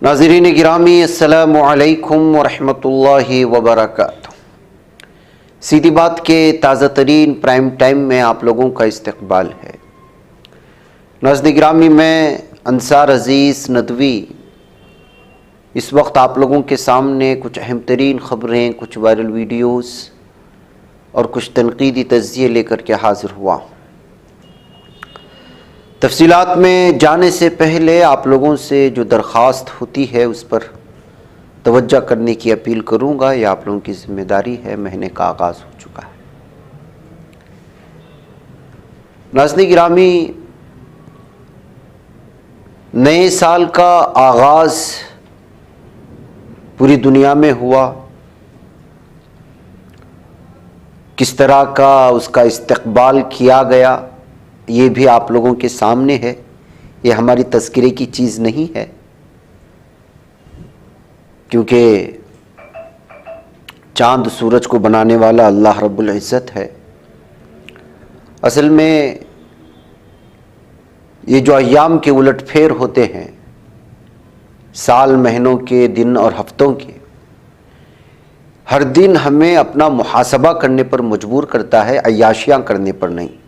ناظرین گرامی، السلام علیکم ورحمۃ اللہ وبرکاتہ۔ سیدھی بات کے تازہ ترین پرائم ٹائم میں آپ لوگوں کا استقبال ہے۔ ناظرین گرامی، میں انصار عزیز ندوی اس وقت آپ لوگوں کے سامنے کچھ اہم ترین خبریں، کچھ وائرل ویڈیوز اور کچھ تنقیدی تجزیے لے کر کے حاضر ہوا ہوں۔ تفصیلات میں جانے سے پہلے آپ لوگوں سے جو درخواست ہوتی ہے اس پر توجہ کرنے کی اپیل کروں گا۔ یہ آپ لوگوں کی ذمہ داری ہے، مہینے کا آغاز ہو چکا ہے۔ ناظرین گرامی، نئے سال کا آغاز پوری دنیا میں ہوا۔ کس طرح کا اس کا استقبال کیا گیا یہ بھی آپ لوگوں کے سامنے ہے۔ یہ ہماری تذکرے کی چیز نہیں ہے، کیونکہ چاند سورج کو بنانے والا اللہ رب العزت ہے۔ اصل میں یہ جو ایام کے الٹ پھیر ہوتے ہیں، سال، مہینوں کے، دن اور ہفتوں کے، ہر دن ہمیں اپنا محاسبہ کرنے پر مجبور کرتا ہے، عیاشیاں کرنے پر نہیں۔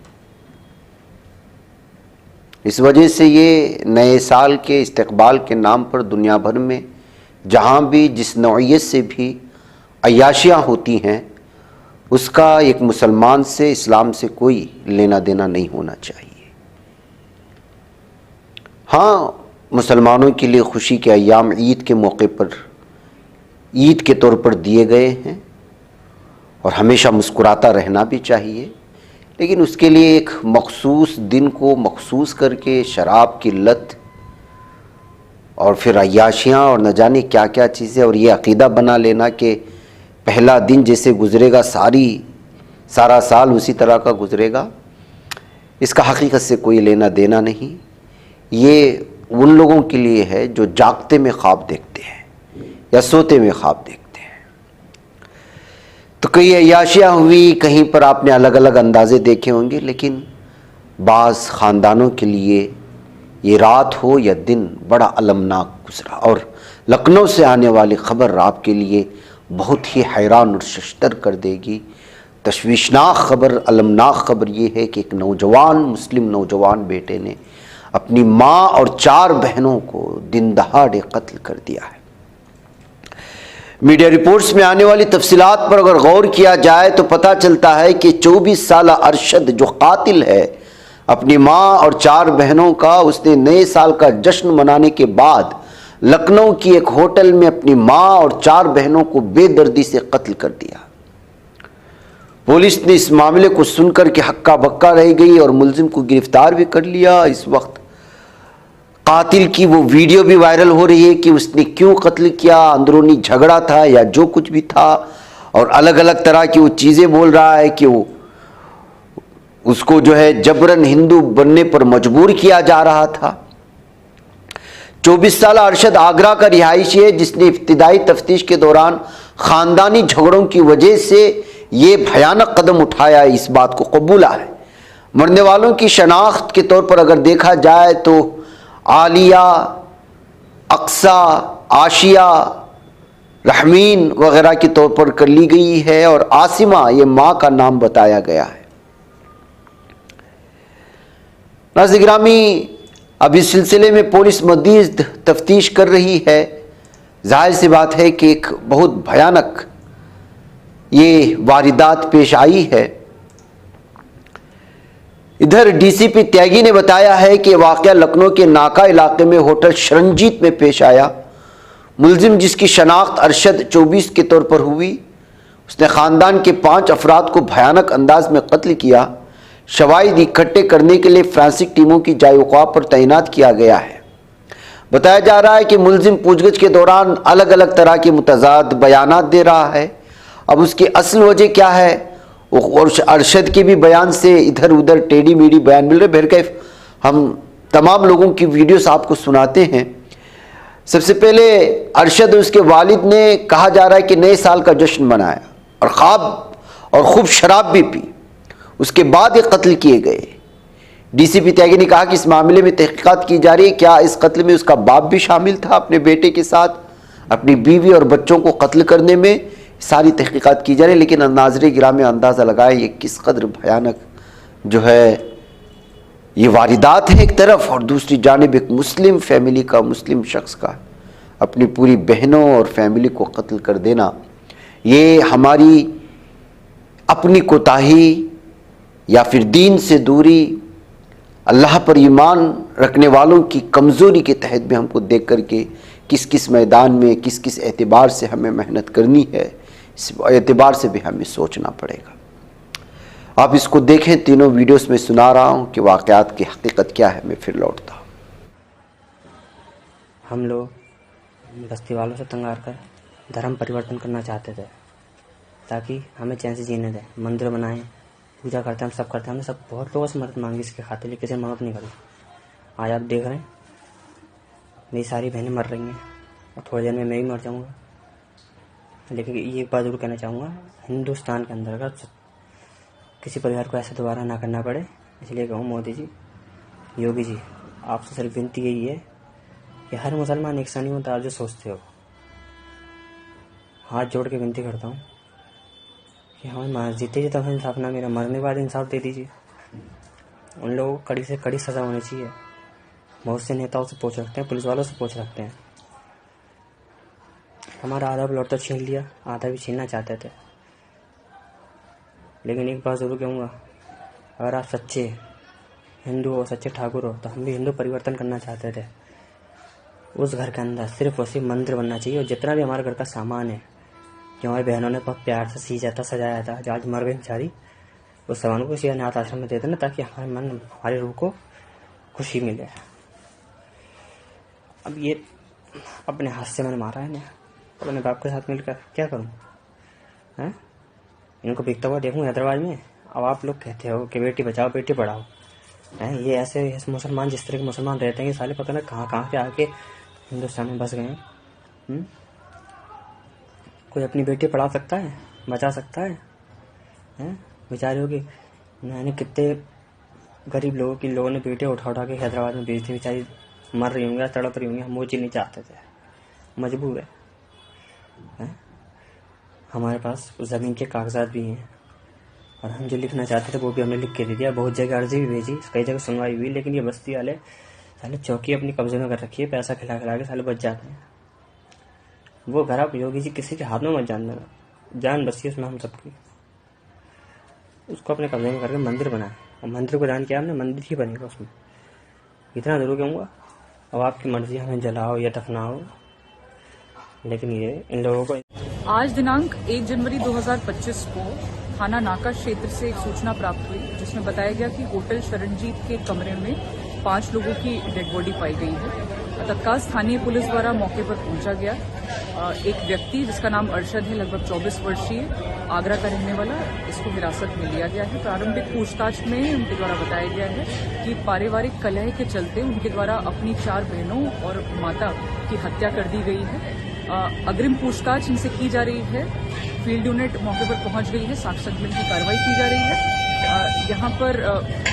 اس وجہ سے یہ نئے سال کے استقبال کے نام پر دنیا بھر میں جہاں بھی جس نوعیت سے بھی عیاشیاں ہوتی ہیں، اس کا ایک مسلمان سے، اسلام سے کوئی لینا دینا نہیں ہونا چاہیے۔ ہاں، مسلمانوں کے لیے خوشی کے ایام عید کے موقع پر عید کے طور پر دیے گئے ہیں اور ہمیشہ مسکراتا رہنا بھی چاہیے، لیکن اس کے لیے ایک مخصوص دن کو مخصوص کر کے شراب کی لت اور پھر عیاشیاں اور نہ جانے کیا کیا چیزیں، اور یہ عقیدہ بنا لینا کہ پہلا دن جیسے گزرے گا سارا سال اسی طرح کا گزرے گا، اس کا حقیقت سے کوئی لینا دینا نہیں۔ یہ ان لوگوں کے لیے ہے جو جاگتے میں خواب دیکھتے ہیں یا سوتے میں خواب دیکھتے ہیں۔ تو کئی عیاشیاں ہوئی، کہیں پر آپ نے الگ الگ اندازے دیکھے ہوں گے، لیکن بعض خاندانوں کے لیے یہ رات ہو یا دن بڑا المناک گزرا، اور لکھنؤ سے آنے والی خبر آپ کے لیے بہت ہی حیران اور ششدر کر دے گی۔ تشویشناک خبر، المناک خبر یہ ہے کہ ایک نوجوان، مسلم نوجوان بیٹے نے اپنی ماں اور 4 بہنوں کو دن دہاڑے قتل کر دیا ہے۔ میڈیا رپورٹس میں آنے والی تفصیلات پر اگر غور کیا جائے تو پتہ چلتا ہے کہ 24 سالہ ارشد جو قاتل ہے، اپنی ماں اور 4 بہنوں کا، اس نے نئے سال کا جشن منانے کے بعد لکھنؤ کی ایک ہوٹل میں اپنی ماں اور 4 بہنوں کو بے دردی سے قتل کر دیا۔ پولیس نے اس معاملے کو سن کر کے ہکا بکا رہ گئی اور ملزم کو گرفتار بھی کر لیا۔ اس وقت قاتل کی وہ ویڈیو بھی وائرل ہو رہی ہے کہ اس نے کیوں قتل کیا، اندرونی جھگڑا تھا یا جو کچھ بھی تھا، اور الگ الگ طرح کی وہ چیزیں بول رہا ہے کہ وہ اس کو جو ہے جبراً ہندو بننے پر مجبور کیا جا رہا تھا۔ 24 سالہ ارشد آگرہ کا رہائشی ہے، جس نے ابتدائی تفتیش کے دوران خاندانی جھگڑوں کی وجہ سے یہ بھیانک قدم اٹھایا ہے، اس بات کو قبولا ہے۔ مرنے والوں کی شناخت کے طور پر اگر دیکھا جائے تو عالیہ، اقصیٰ، عاشیہ، رحمین وغیرہ کے طور پر کر لی گئی ہے، اور عاصمہ یہ ماں کا نام بتایا گیا ہے۔ ناظرین گرامی، اب اس سلسلے میں پولیس مزید تفتیش کر رہی ہے۔ ظاہر سی بات ہے کہ ایک بہت بھیانک یہ واردات پیش آئی ہے۔ ادھر ڈی سی پی تیاگی نے بتایا ہے کہ واقعہ لکھنؤ کے ناکا علاقے میں ہوٹل شرنجیت میں پیش آیا۔ ملزم، جس کی شناخت ارشد 24 کے طور پر ہوئی، اس نے خاندان کے 5 افراد کو بھیانک انداز میں قتل کیا۔ شواہد اکٹھے کرنے کے لیے فرانسک ٹیموں کی جائے وقوع پر تعینات کیا گیا ہے۔ بتایا جا رہا ہے کہ ملزم پوچھ گچھ کے دوران الگ الگ طرح کے متضاد بیانات دے رہا ہے۔ اب اس کی اصل وجہ کیا ہے، اور ارشد کے بھی بیان سے ادھر ادھر ٹیڑھی میڑھی بیان مل رہے۔ بہرکیف ہم تمام لوگوں کی ویڈیوز آپ کو سناتے ہیں۔ سب سے پہلے ارشد اور اس کے والد نے کہا جا رہا ہے کہ نئے سال کا جشن منایا اور خوب شراب بھی پی، اس کے بعد یہ قتل کیے گئے۔ DCP त्यागी ने कहा कि इस मामले में तहकीकात की जा रही है, क्या इस कत्ल में उसका बाप भी शामिल था अपने बेटे के साथ, अपनी बीवी और बच्चों को कत्ल करने में, सारी तहकीकात की जा रही है। लेकिन नाज़रीन गिरामी अंदाज़ा लगाएं ये किस कदर भयानक जो है ये वारदात है एक तरफ, और दूसरी जानिब एक मुस्लिम फैमिली का, मुस्लिम शख्स का अपनी पूरी बहनों और फैमिली को कत्ल कर देना। ये हमारी अपनी कोताही या फिर दीन से दूरी, अल्लाह पर ईमान रखने वालों की कमज़ोरी के तहत भी हमको देख करके किस किस मैदान में, किस किस एतबार से हमें मेहनत करनी है, इस एतबार से भी हमें सोचना पड़ेगा। आप इसको देखें, तीनों वीडियोस में सुना रहा हूँ कि वाक़यात की हकीकत क्या है। मैं फिर लौटता हूँ। हम लोग बस्ती वालों से तंग आकर धर्म परिवर्तन करना चाहते थे ताकि हमें चैन से जीने दें। मंदिर बनाएं, पूजा करते हैं, हम सब करते हैं। हमने सब बहुत लोगों से मदद मांगी इसके खातिर, लेकिन किसी ने मदद नहीं करी। आज आप देख रहे हैं मेरी सारी बहनें मर रही हैं और थोड़ी देर में मैं भी मर जाऊँगा। लेकिन ये एक बात जरूर कहना चाहूँगा, हिंदुस्तान के अंदर अगर किसी परिवार को ऐसा दोबारा ना करना पड़े, इसलिए कहूँ मोदी जी, योगी जी, आपसे सिर्फ विनती यही है कि हर मुसलमान एक सा नहीं होता आप जो सोचते हो। हाथ जोड़ के विनती करता हूँ कि हमें जीते जी तब इंसाफ ना, मेरा मरने के बाद इंसाफ दे दीजिए। उन लोगों को कड़ी से कड़ी सज़ा होनी चाहिए। बहुत से नेताओं से पूछ रखते हैं, पुलिस वालों से पूछ रखते हैं। हमारा आधा ब्लड तो छीन लिया, आधा भी छीनना चाहते थे। लेकिन एक बात ज़रूर कहूँगा, अगर आप सच्चे हिंदू हो, सच्चे ठाकुर हो, तो हम भी हिंदू परिवर्तन करना चाहते थे। उस घर के अंदर सिर्फ वैसे मंदिर बनना चाहिए, और जितना भी हमारे घर का सामान है जो हमारी बहनों ने बहुत प्यार से सींचा था, सजाया था, जो आज मर गई बेचारी, उस सामान को किसी अनाथ आश्रम में दे देना ताकि हमारे मन, हमारी रूह को खुशी मिले। अब ये अपने हाथ से मैंने मारा है ना, अपने बाप के साथ मिलकर क्या करूँ हैं? इनको बिकता हुआ देखूँ हैदराबाद में। अब आप लोग कहते हो कि बेटी बचाओ बेटी पढ़ाओ हैं, ये ऐसे मुसलमान जिस तरह के मुसलमान रहते हैं, ये साले पता नहीं कहाँ कहाँ के आके हिंदुस्तान में बस गए हैं। कोई अपनी बेटी पढ़ा सकता है, बचा सकता है हैं? बेचारियों की मैंने कितने गरीब लोगों ने बेटे उठा उठा के हैदराबाद में भेज दी, बेचारी मर रही होंगी, तड़प रही होंगी। हम वो चीज़ नहीं चाहते थे, मजबूर है। हमारे पास उस ज़मीन के कागजात भी हैं और हम जो लिखना चाहते थे वो भी हमने लिख के दे दिया। बहुत जगह अर्जी भी भेजी, कई जगह सुनवाई हुई, लेकिन ये बस्ती वाले साले चौकी अपनी कब्जे में कर रखी है, पैसा खिला खिला के साले बच जाते हैं। वो घर आप योगी जी किसी के हाथ में मत जान देना, जान बसी उसमें हम सबकी। उसको अपने कब्जे में करके मंदिर बनाए, और मंदिर को जान किया हमने, मंदिर ही बनेगा उसमें। इतना जरूर कहूँगा, अब आपकी मर्जी, हमें जलाओ या दफनाओ, लेकिन ये इन लोगों को। आज दिनांक 1 जनवरी 2025 को थाना नाका क्षेत्र से एक सूचना प्राप्त हुई, जिसमें बताया गया कि होटल शरणजीत के कमरे में 5 लोगों की डेड बॉडी पाई गई है। तत्काल स्थानीय पुलिस द्वारा मौके पर पहुंचा गया। एक व्यक्ति जिसका नाम अरशद है, लगभग 24 वर्षीय, आगरा का रहने वाला, इसको हिरासत में लिया गया है। प्रारंभिक पूछताछ में उनके द्वारा बताया गया है कि पारिवारिक कलह के चलते उनके द्वारा अपनी 4 बहनों और माता की हत्या कर दी गई है। अग्रिम पूछताछ इनसे की जा रही है। फील्ड यूनिट मौके पर पहुंच गई है, साक्ष्य संकलन की कार्रवाई की जा रही है। यहाँ पर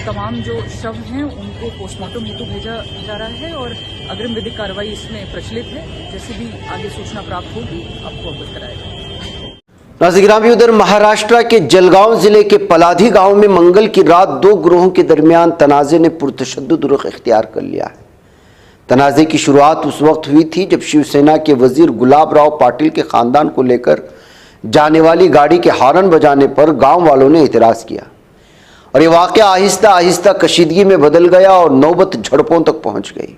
तमाम जो शव हैं उनको पोस्टमार्टम हेतु भेजा जा रहा है और अग्रिम विधिक कार्रवाई इसमें प्रचलित है। जैसे भी आगे सूचना प्राप्त होगी आपको अवगत कराया जाएगा। नाज़रीन, उधर महाराष्ट्र के जलगांव जिले के पलाधी गांव में मंगल की रात 2 ग्रोहों के दरमियान तनाज़े ने पुरतशद्दुद रुख इख्तियार कर लिया है। तनाज़े की शुरुआत उस वक्त हुई थी जब शिवसेना के वजीर गुलाब राव पाटिल के खानदान को लेकर जाने वाली गाड़ी के हॉर्न बजाने पर गांव वालों ने एतराज़ किया, और ये वाक़या आहिस्ता आहिस्ता कशीदगी में बदल गया और नौबत झड़पों तक पहुंच गई।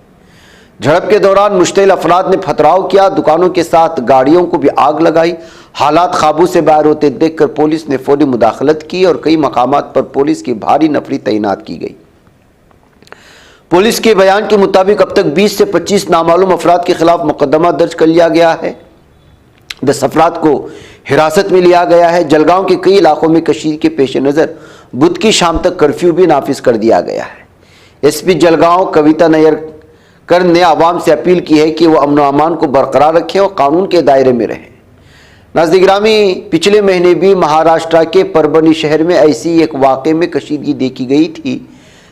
झड़प के दौरान मुश्तिल अफराद ने पथराव किया, दुकानों के साथ गाड़ियों को भी आग लगाई। हालात काबू से बाहर होते देखकर पुलिस ने फौरी मुदाखलत की और कई मकामात पर पुलिस की भारी नफरी तैनात की गई। पुलिस के बयान के मुताबिक अब तक 20 से 25 नामालूम अफराद के खिलाफ मुकदमा दर्ज कर लिया गया है। 10 अफराद को हिरासत में लिया गया है। जलगांव के कई इलाकों में कशीद के पेश नज़र बुध की शाम तक कर्फ्यू भी नाफिज कर दिया गया है। एसपी जलगांव कविता नयरकर ने आवाम से अपील की है कि वो अमन व अमान को बरकरार रखें और कानून के दायरे में रहें। नाज़रीन गिरामी, पिछले महीने भी महाराष्ट्र के परभनी शहर में ऐसी एक वाक़े में कशीदगी देखी गई थी,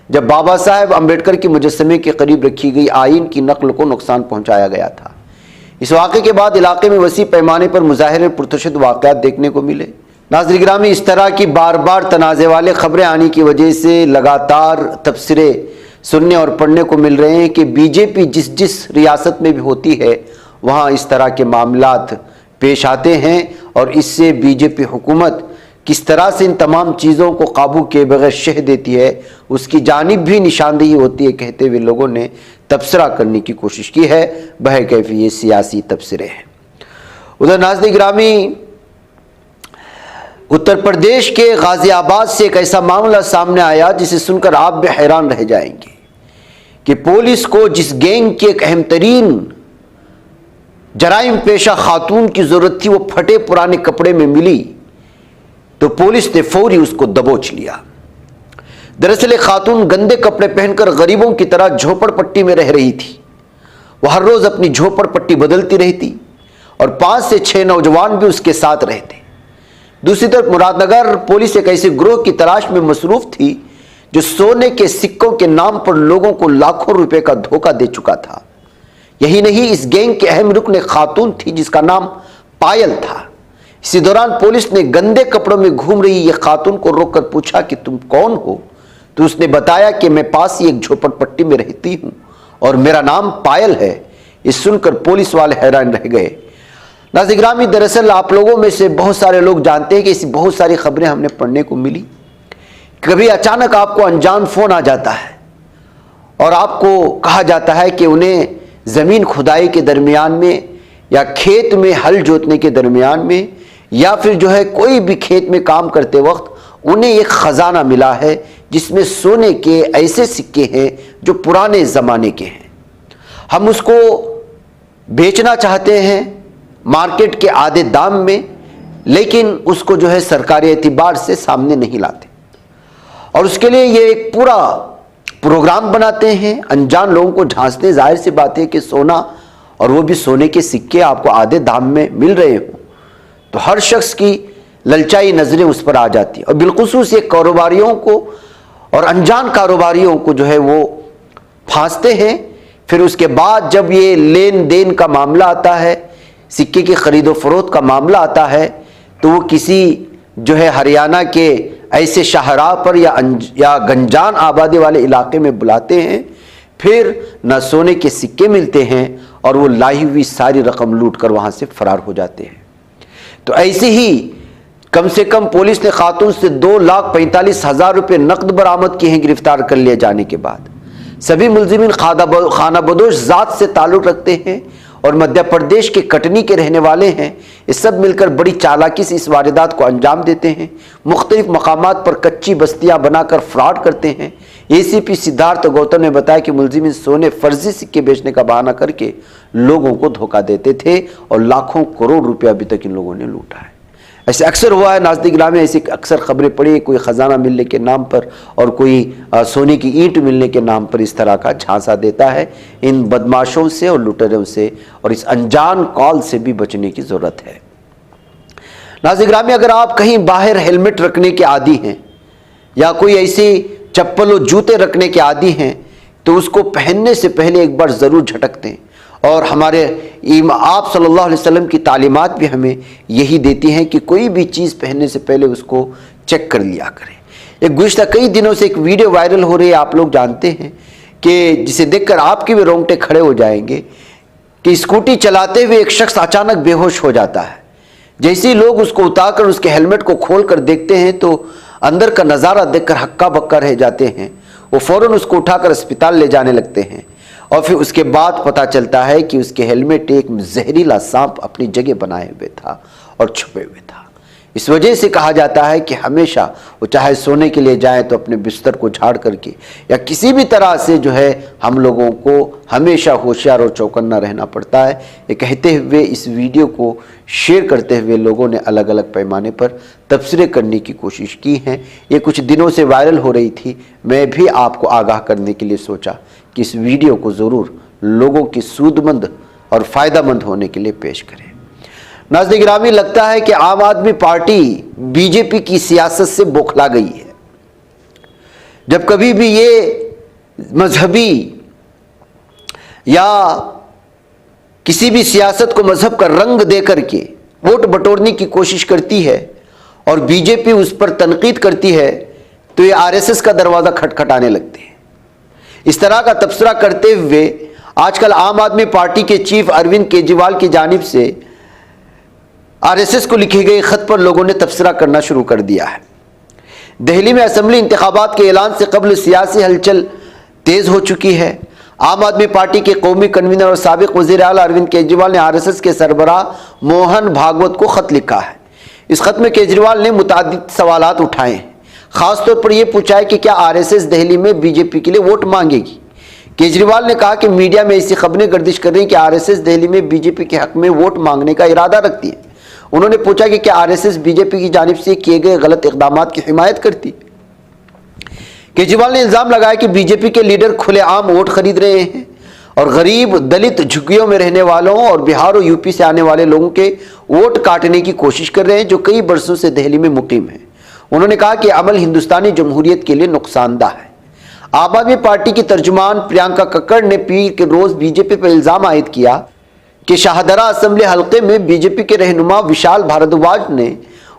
जब बाबा साहेब अम्बेडकर की मुजस्समे के करीब रखी गई आइन की नकल को नुकसान पहुंचाया गया था। इस वाक़े के बाद इलाके में वसी पैमाने पर मुजाहिरे पुरतशद्दुद वाक़यात देखने को मिले। नाज़रीन गिरामी, इस तरह की बार बार तनाज़े वाले ख़बरें आने की वजह से लगातार तबसरे सुनने और पढ़ने को मिल रहे हैं कि बीजेपी जिस रियासत में भी होती है वहाँ इस तरह के मामलात पेश आते हैं और इससे बीजेपी हुकूमत किस तरह से इन तमाम चीज़ों को काबू के बगैर शह देती है उसकी जानिब भी निशानदेही होती है कहते हुए लोगों ने तबसरा करने की कोशिश की है। बहरकैफ़ी ये सियासी तबसरे हैं। उधर नाज़रीन गिरामी, उत्तर प्रदेश के गाज़ियाबाद से एक ऐसा मामला सामने आया जिसे सुनकर आप भी हैरान रह जाएंगे कि पुलिस को जिस गैंग की एक अहम तरीन जराइम पेशा खातून की ज़रूरत थी वो फटे पुराने कपड़े में मिली तो पुलिस ने फौरी उसको दबोच लिया। दरअसल एक खातून गंदे कपड़े पहनकर गरीबों की तरह झोपड़पट्टी में रह रही थी। वह हर रोज अपनी झोपड़पट्टी बदलती रहती और 5 से 6 नौजवान भी उसके साथ रहते। दूसरी तरफ मुरादनगर पुलिस एक ऐसे ग्रोह की तलाश में मसरूफ थी जो सोने के सिक्कों के नाम पर लोगों को लाखों रुपए का धोखा दे चुका था। यही नहीं, इस गैंग के अहम रुकन एक खातून थी जिसका नाम पायल था। इसी दौरान पुलिस ने गंदे कपड़ों में घूम रही यह खातून को रोककर पूछा कि तुम कौन हो? तो उसने बताया कि मैं पास ही एक झोपड़पट्टी में रहती हूं और मेरा नाम पायल है। ये सुनकर पुलिस वाले हैरान रह गए। नाज़रीन गिरामी, दरअसल आप लोगों में से बहुत सारे लोग जानते हैं कि ऐसी बहुत सारी खबरें हमने पढ़ने को मिली। कभी अचानक आपको अनजान फोन आ जाता है और आपको कहा जाता है कि उन्हें ज़मीन खुदाई के दरमियान में या खेत में हल जोतने के दरमियान में या फिर जो है कोई भी खेत में काम करते वक्त उन्हें एक ख़जाना मिला है जिसमें सोने के ऐसे सिक्के हैं जो पुराने ज़माने के हैं। हम उसको बेचना चाहते हैं मार्केट के आधे दाम में, लेकिन उसको जो है सरकारी एतबार से सामने नहीं लाते और उसके लिए ये एक पूरा प्रोग्राम बनाते हैं, अनजान लोगों को झांसते। जाहिर सी बात है कि सोना और वो भी सोने के सिक्के आपको आधे दाम में मिल रहे हो तो हर शख्स की ललचाई नज़रें उस पर आ जाती है और बिलखुसूस ये कारोबारियों को और अनजान कारोबारियों को जो है वो फांसते हैं। फिर उसके बाद जब ये लेन देन का मामला आता है, सिक्के की खरीदो फरोख्त का मामला आता है तो वो किसी जो है हरियाणा के ऐसे शाहराह पर या गंजान आबादी वाले इलाके में बुलाते हैं। फिर न सोने के सिक्के मिलते हैं और वो लाई हुई सारी रकम लूट कर वहाँ से फरार हो जाते हैं। तो ऐसे ही कम से कम पुलिस ने खातून से 2,45,000 रुपये नकद बरामद किए हैं गिरफ्तार कर लिए जाने के बाद। सभी मुलजिमीन खानाबदोश ज़ात से ताल्लुक़ रखते हैं और मध्य प्रदेश के कटनी के रहने वाले हैं। ये सब मिलकर बड़ी चालाकी से इस वारदात को अंजाम देते हैं। मुख्तलिफ मकामात पर कच्ची बस्तियां बनाकर फ्रॉड करते हैं। एसीपी सिद्धार्थ गौतम ने बताया कि मुलजिम सोने फर्जी सिक्के बेचने का बहाना करके लोगों को धोखा देते थे और लाखों करोड़ रुपया अभी तक इन लोगों ने लूटा है। ऐसे अक्सर हुआ है नाज़रीन गिरामी, ऐसी अक्सर खबरें पड़ी, कोई ख़जाना मिलने के नाम पर और कोई सोने की ईंट मिलने के नाम पर इस तरह का झांसा देता है। इन बदमाशों से और लुटेरों से और इस अनजान कॉल से भी बचने की ज़रूरत है। नाज़रीन गिरामी, अगर आप कहीं बाहर हेलमेट रखने के आदी हैं या कोई ऐसी चप्पल और जूते रखने के आदी हैं तो उसको पहनने से पहले एक बार ज़रूर झटकते हैं। और हमारे आप सल्लल्लाहु अलैहि वसल्लम की तालीमात भी हमें यही देती हैं कि कोई भी चीज़ पहनने से पहले उसको चेक कर लिया करें। एक गुज़िश्ता कई दिनों से एक वीडियो वायरल हो रही है, आप लोग जानते हैं, कि जिसे देखकर आपके भी रोंगटे खड़े हो जाएंगे कि स्कूटी चलाते हुए एक शख्स अचानक बेहोश हो जाता है। जैसे ही लोग उसको उतारकर उसके हेलमेट को खोल कर देखते हैं तो अंदर का नज़ारा देखकर हक्का बक्का रह जाते हैं। वो फ़ौरन उसको उठाकर अस्पताल ले जाने लगते हैं और फिर उसके बाद पता चलता है कि उसके हेलमेट एक जहरीला सांप अपनी जगह बनाए हुए था और छुपे हुए था। इस वजह से कहा जाता है कि हमेशा वो चाहे सोने के लिए जाए तो अपने बिस्तर को झाड़ करके या किसी भी तरह से जो है हम लोगों को हमेशा होशियार और चौकन्ना रहना पड़ता है। ये कहते हुए इस वीडियो को शेयर करते हुए लोगों ने अलग अलग पैमाने पर तबसरे करने की कोशिश की हैं। ये कुछ दिनों से वायरल हो रही थी। मैं भी आपको आगाह करने के लिए सोचा कि इस वीडियो को ज़रूर लोगों की सूदमंद और फ़ायदामंद होने के लिए पेश करें। नाज़रीन गिरामी, लगता है कि आम आदमी पार्टी बीजेपी की सियासत से बौखला गई है। جب کبھی بھی یہ مذہبی یا کسی بھی سیاست کو مذہب کا رنگ دے کر کے ووٹ بٹورنے کی کوشش کرتی ہے اور بی جے پی اس پر تنقید کرتی ہے تو یہ آر ایس ایس کا دروازہ کھٹکھٹانے لگتے ہیں۔ اس طرح کا تبصرہ کرتے ہوئے آج کل عام آدمی پارٹی کے چیف اروند کیجریوال کی جانب سے آر ایس ایس کو لکھے گئے خط پر لوگوں نے تبصرہ کرنا شروع کر دیا ہے۔ دہلی میں اسمبلی انتخابات کے اعلان سے قبل سیاسی ہلچل تیز ہو چکی ہے۔ عام آدمی پارٹی کے قومی کنوینر اور سابق وزیر اعلیٰ اروند کیجریوال نے آر ایس ایس کے سربراہ موہن بھاگوت کو خط لکھا ہے۔ اس خط میں کیجریوال نے متعدد سوالات اٹھائے ہیں۔ خاص طور پر یہ پوچھا ہے کہ کیا آر ایس ایس دہلی میں بی جے پی کے لیے ووٹ مانگے گی۔ کیجریوال نے کہا کہ میڈیا میں ایسی خبریں گردش کر رہی ہیں کہ آر ایس ایس دہلی میں بی جے پی کے حق میں ووٹ مانگنے کا ارادہ رکھتی ہے۔ انہوں نے پوچھا کہ کیا R S S B J P کی جانب سے کیے گئے غلط اقدامات کی حمایت کرتی ہے۔ کیجریوال نے الزام لگایا کہ بی جے پی کے لیڈر کھلے عام ووٹ خرید رہے ہیں اور غریب دلت جھگیوں میں رہنے والوں اور بہار اور یو پی سے آنے والے لوگوں کے ووٹ کاٹنے کی کوشش کر رہے ہیں جو کئی برسوں سے دہلی میں مقیم ہیں۔ انہوں نے کہا کہ یہ عمل ہندوستانی جمہوریت کے لیے نقصان دہ ہے۔ عام آدمی پارٹی کی ترجمان پرینکا ککڑ نے پیر کے روز بی جے پی پر الزام عائد کیا کہ شاہدرہ اسمبلی حلقے میں بی جے پی کے رہنما وشال بھاردواج نے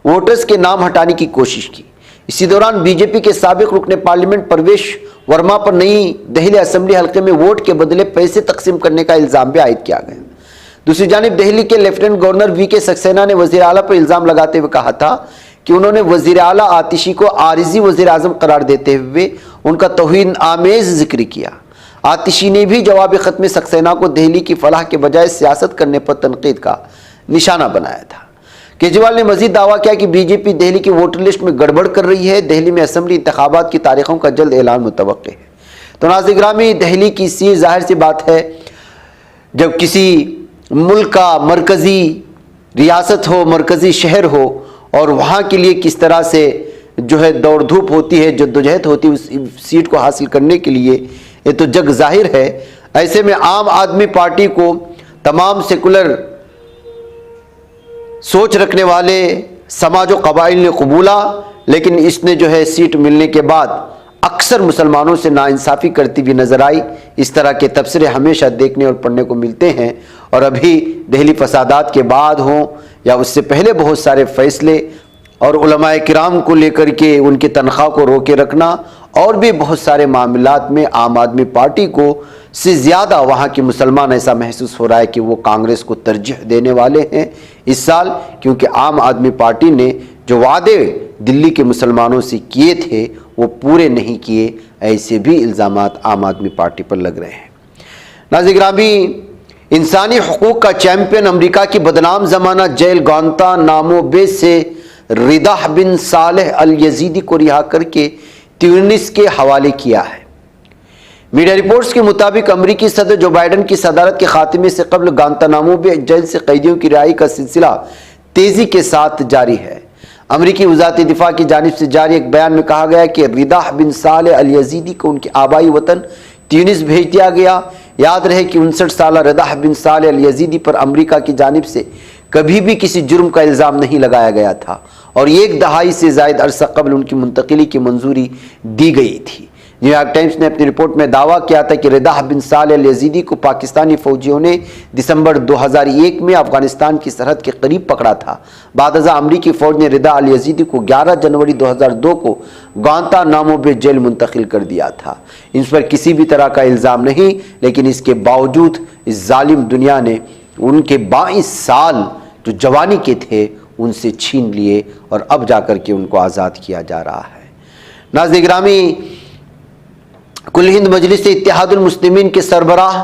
ووٹرز کے نام ہٹانے کی کوشش کی۔ اسی دوران بی جے پی کے سابق رکن پارلیمنٹ پرویش ورما پر نئی دہلی اسمبلی حلقے میں ووٹ کے بدلے پیسے تقسیم کرنے کا الزام بھی عائد کیا گیا۔ دوسری جانب دہلی کے لیفٹیننٹ گورنر وی کے سکسینہ نے وزیر اعلیٰ پر الزام لگاتے ہوئے کہا تھا کہ انہوں نے وزیر اعلیٰ آتشی کو عارضی وزیر اعظم قرار دیتے ہوئے ان کا توہین آمیز ذکر کیا۔ آتشی نے بھی جوابی خط میں سکسینہ کو دہلی کی فلاح کے بجائے سیاست کرنے پر تنقید کا نشانہ بنایا تھا۔ کیجریوال نے مزید دعویٰ کیا کہ بی جے پی دہلی کی ووٹر لسٹ میں گڑبڑ کر رہی ہے۔ دہلی میں اسمبلی انتخابات کی تاریخوں کا جلد اعلان متوقع ہے۔ تو ناظرین گرامی، دہلی کی سی ظاہر سی بات ہے، جب کسی ملک کا مرکزی ریاست ہو، مرکزی شہر ہو اور وہاں کے لیے کس طرح سے جو ہے دوڑ دھوپ ہوتی ہے، جدوجہد ہوتی ہے اس سیٹ کو حاصل کرنے کے لیے، یہ تو جگ ظاہر ہے۔ ایسے میں عام آدمی پارٹی کو تمام سیکولر سوچ رکھنے والے سماج و قبائل نے قبولا، لیکن اس نے جو ہے سیٹ ملنے کے بعد اکثر مسلمانوں سے ناانصافی کرتی بھی نظر آئی۔ اس طرح کے تبصرے ہمیشہ دیکھنے اور پڑھنے کو ملتے ہیں، اور ابھی دہلی فسادات کے بعد ہوں یا اس سے پہلے بہت سارے فیصلے اور علماء کرام کو لے کر کے ان کی تنخواہ کو روکے رکھنا اور بھی بہت سارے معاملات میں عام آدمی پارٹی کو سے زیادہ وہاں کے مسلمان ایسا محسوس ہو رہا ہے کہ وہ کانگریس کو ترجیح دینے والے ہیں اس سال، کیونکہ عام آدمی پارٹی نے جو وعدے دلی کے مسلمانوں سے کیے تھے وہ پورے نہیں کیے۔ ایسے بھی الزامات عام آدمی پارٹی پر لگ رہے ہیں۔ ناظرین گرامی، انسانی حقوق کا چیمپئن امریکہ کی بدنام زمانہ جیل گوانتانامو بے سے رضا بن صالح الیزیدی کو رہا کر کے تیونس کے حوالے کیا ہے۔ میڈیا رپورٹس کے مطابق امریکی صدر جو بائیڈن کی صدارت کے خاتمے سے قبل گوانتانامو بے جیل سے قیدیوں کی رہائی کا سلسلہ تیزی کے ساتھ جاری ہے۔ امریکی وزارت دفاع کی جانب سے جاری ایک بیان میں کہا گیا کہ رضا بن صالح الیزیدی کو ان کے آبائی وطن تیونس بھیج دیا گیا۔ یاد رہے کہ 59 سالہ رضا بن صالح الیزیدی پر امریکہ کی جانب سے کبھی بھی کسی جرم کا الزام نہیں لگایا گیا تھا اور ایک دہائی سے زائد عرصہ قبل ان کی منتقلی کی منظوری دی گئی تھی۔ نیو یارک ٹائمز نے اپنی رپورٹ میں دعویٰ کیا تھا کہ رضا بن صالح الیزیدی کو پاکستانی فوجیوں نے دسمبر 2001 میں افغانستان کی سرحد کے قریب پکڑا تھا۔ بعد ازاں امریکی فوج نے رضا الیزیدی کو 11 جنوری 2002 کو گوانتانامو بے جیل منتقل کر دیا تھا۔ ان پر کسی بھی طرح کا الزام نہیں، لیکن اس کے باوجود اس ظالم دنیا نے ان کے 22 سال جو جوانی کے تھے ان سے چھین لیے اور اب جا کر کے ان کو آزاد کیا جا رہا ہے۔ ناظرین گرامی، کل ہند مجلس اتحاد المسلمین کے سربراہ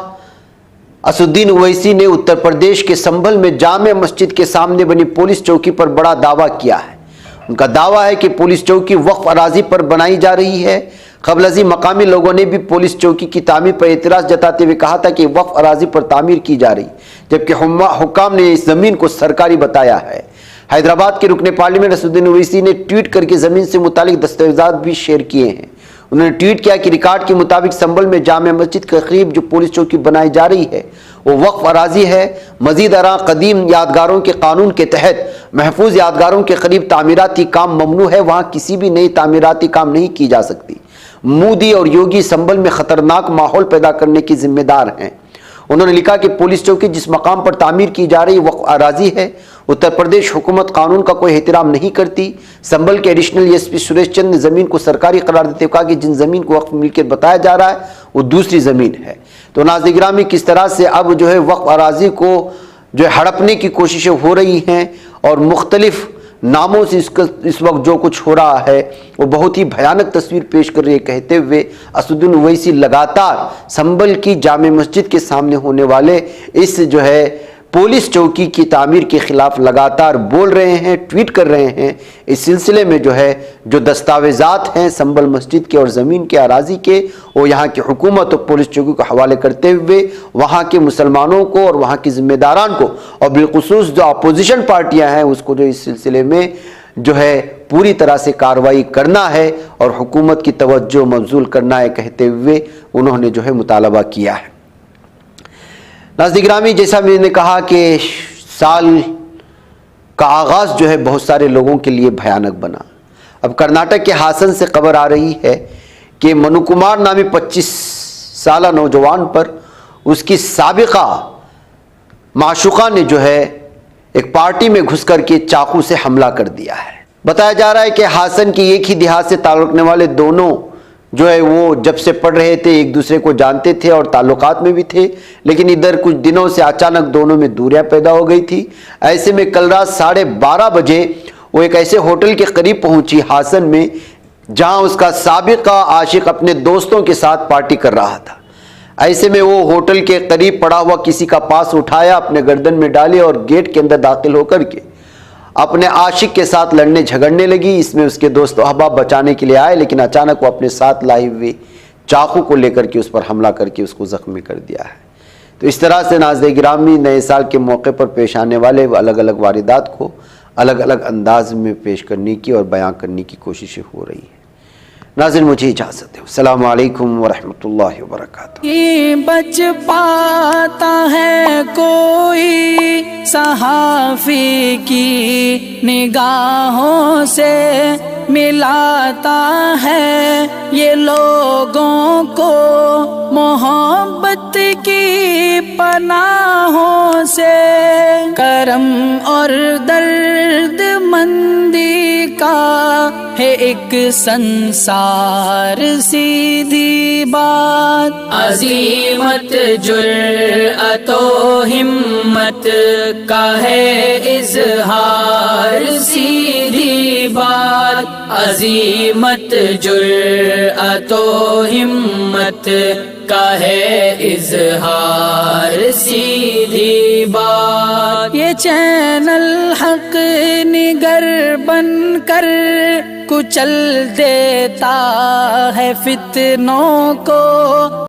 اسد الدین اویسی نے اتر پردیش کے سنبھل میں جامع مسجد کے سامنے بنی پولیس چوکی پر بڑا دعویٰ کیا ہے۔ ان کا دعویٰ ہے کہ پولیس چوکی وقف اراضی پر بنائی جا رہی ہے۔ قبل ازیں مقامی لوگوں نے بھی پولیس چوکی کی تعمیر پر اعتراض جتاتے ہوئے کہا تھا کہ وقف اراضی پر تعمیر کی جا رہی، جبکہ حکام نے اس زمین کو سرکاری بتایا ہے۔ حیدرآباد کے رکن پارلیمنٹ اسد الدین اویسی نے ٹویٹ کر کے زمین سے متعلق دستاویزات بھی شیئر کیے ہیں۔ انہوں نے ٹویٹ کیا کہ ریکارڈ کے مطابق سنبھل میں جامع مسجد کے قریب جو پولیس چوکی بنائی جا رہی ہے وہ وقف اراضی ہے۔ مزید ارآں قدیم یادگاروں کے قانون کے تحت محفوظ یادگاروں کے قریب تعمیراتی کام ممنوع ہے، وہاں کسی بھی نئی تعمیراتی کام نہیں کی جا سکتی۔ मोदी और योगी संभल में खतरनाक माहौल पैदा करने की जिम्मेदार हैं। उन्होंने लिखा कि पुलिस चौकी जिस मकाम पर तामीर की जा रही वक्फ अराजी है, उत्तर प्रदेश हुकूमत कानून का कोई एहतराम नहीं करती। संभल के एडिशनल एसपी सुरेश चंद ने जमीन को सरकारी करार देते हुए कहा कि जिन जमीन को वक्फ मिल्कियत बताया जा रहा है वो दूसरी जमीन है। तो नाज़रीन गिरामी, किस तरह से अब जो है वक्फ अराजी को जो है हड़पने की कोशिशें हो रही हैं और मुख्तलिफ नामों से इस वक्त जो कुछ हो रहा है वो बहुत ही भयानक तस्वीर पेश कर रही है, कहते हुए असदुद्दीन ओवैसी लगातार संभल की जामे मस्जिद के सामने होने वाले इस जो है पुलिस चौकी की तामीर के खिलाफ लगातार बोल रहे हैं, ट्वीट कर रहे हैं। इस सिलसिले में जो है जो दस्तावेजात हैं संभल मस्जिद के और ज़मीन के अराजी के, वो यहाँ की हुकूमत और पुलिस चौकी को हवाले करते हुए वहाँ के मुसलमानों को और वहाँ की ज़िम्मेदारान को और बिलखुसूस जो अपोजिशन पार्टियाँ हैं उसको जो इस सिलसिले में जो है पूरी तरह से कार्रवाई करना है और हुकूमत की तवज्जो मबजूल करना है, कहते हुए उन्होंने जो है मुतालबा किया है। नाज़रीन गिरामी, जैसा मैंने कहा कि साल का आगाज़ जो है बहुत सारे लोगों के लिए भयानक बना। अब कर्नाटक के हासन से खबर आ रही है कि मनु कुमार नामी 25 साला नौजवान पर उसकी साबिका माशुका ने जो है एक पार्टी में घुस करके चाकू से हमला कर दिया है। बताया जा रहा है कि हासन की एक ही देहात से ताल्लुक़ रखने वाले दोनों जो है वो जब से पढ़ रहे थे एक दूसरे को जानते थे और ताल्लुकात में भी थे, लेकिन इधर कुछ दिनों से अचानक दोनों में दूरियां पैदा हो गई थी। ऐसे में कल रात 12:30 बजे वो एक ऐसे होटल के करीब पहुंची हासन में जहां उसका साबिका आशिक अपने दोस्तों के साथ पार्टी कर रहा था। ऐसे में वो होटल के करीब पड़ा हुआ किसी का पास उठाया, अपने गर्दन में डाले और गेट के अंदर दाखिल होकर के अपने आशिक के साथ लड़ने झगड़ने लगी। इसमें उसके दोस्त अहबाब बचाने के लिए आए, लेकिन अचानक वो अपने साथ लाई हुई चाकू को लेकर के उस पर हमला करके उसको जख्मी कर दिया है। तो इस तरह से नाज़रीन गिरामी, नए साल के मौके पर पेश आने वाले अलग अलग वारदात को अलग अलग अंदाज में पेश करने की और बयां करने की कोशिशें हो रही हैं। नाज़रीन, मुझे इजाज़त दो। अस्सलामु अलैकुम वरहमतुल्लाहि वबरकातुहू। ये बच पाता है कोई सहाफ़ी की निगाहों से, मिलाता है ये लोगों को मोहब्बत की पनाहों से। करम और दर्द मंदी का है एक संसार, सीधी बात। अजीमत जुर्अतो हिम्मत का है इज़हार, सीधी बात। अजीमत जुर्अतो हिम्मत का है इज़हार, सीधी बात। ये चैनल हक निगर बन कर कुचल देता है फितनों को।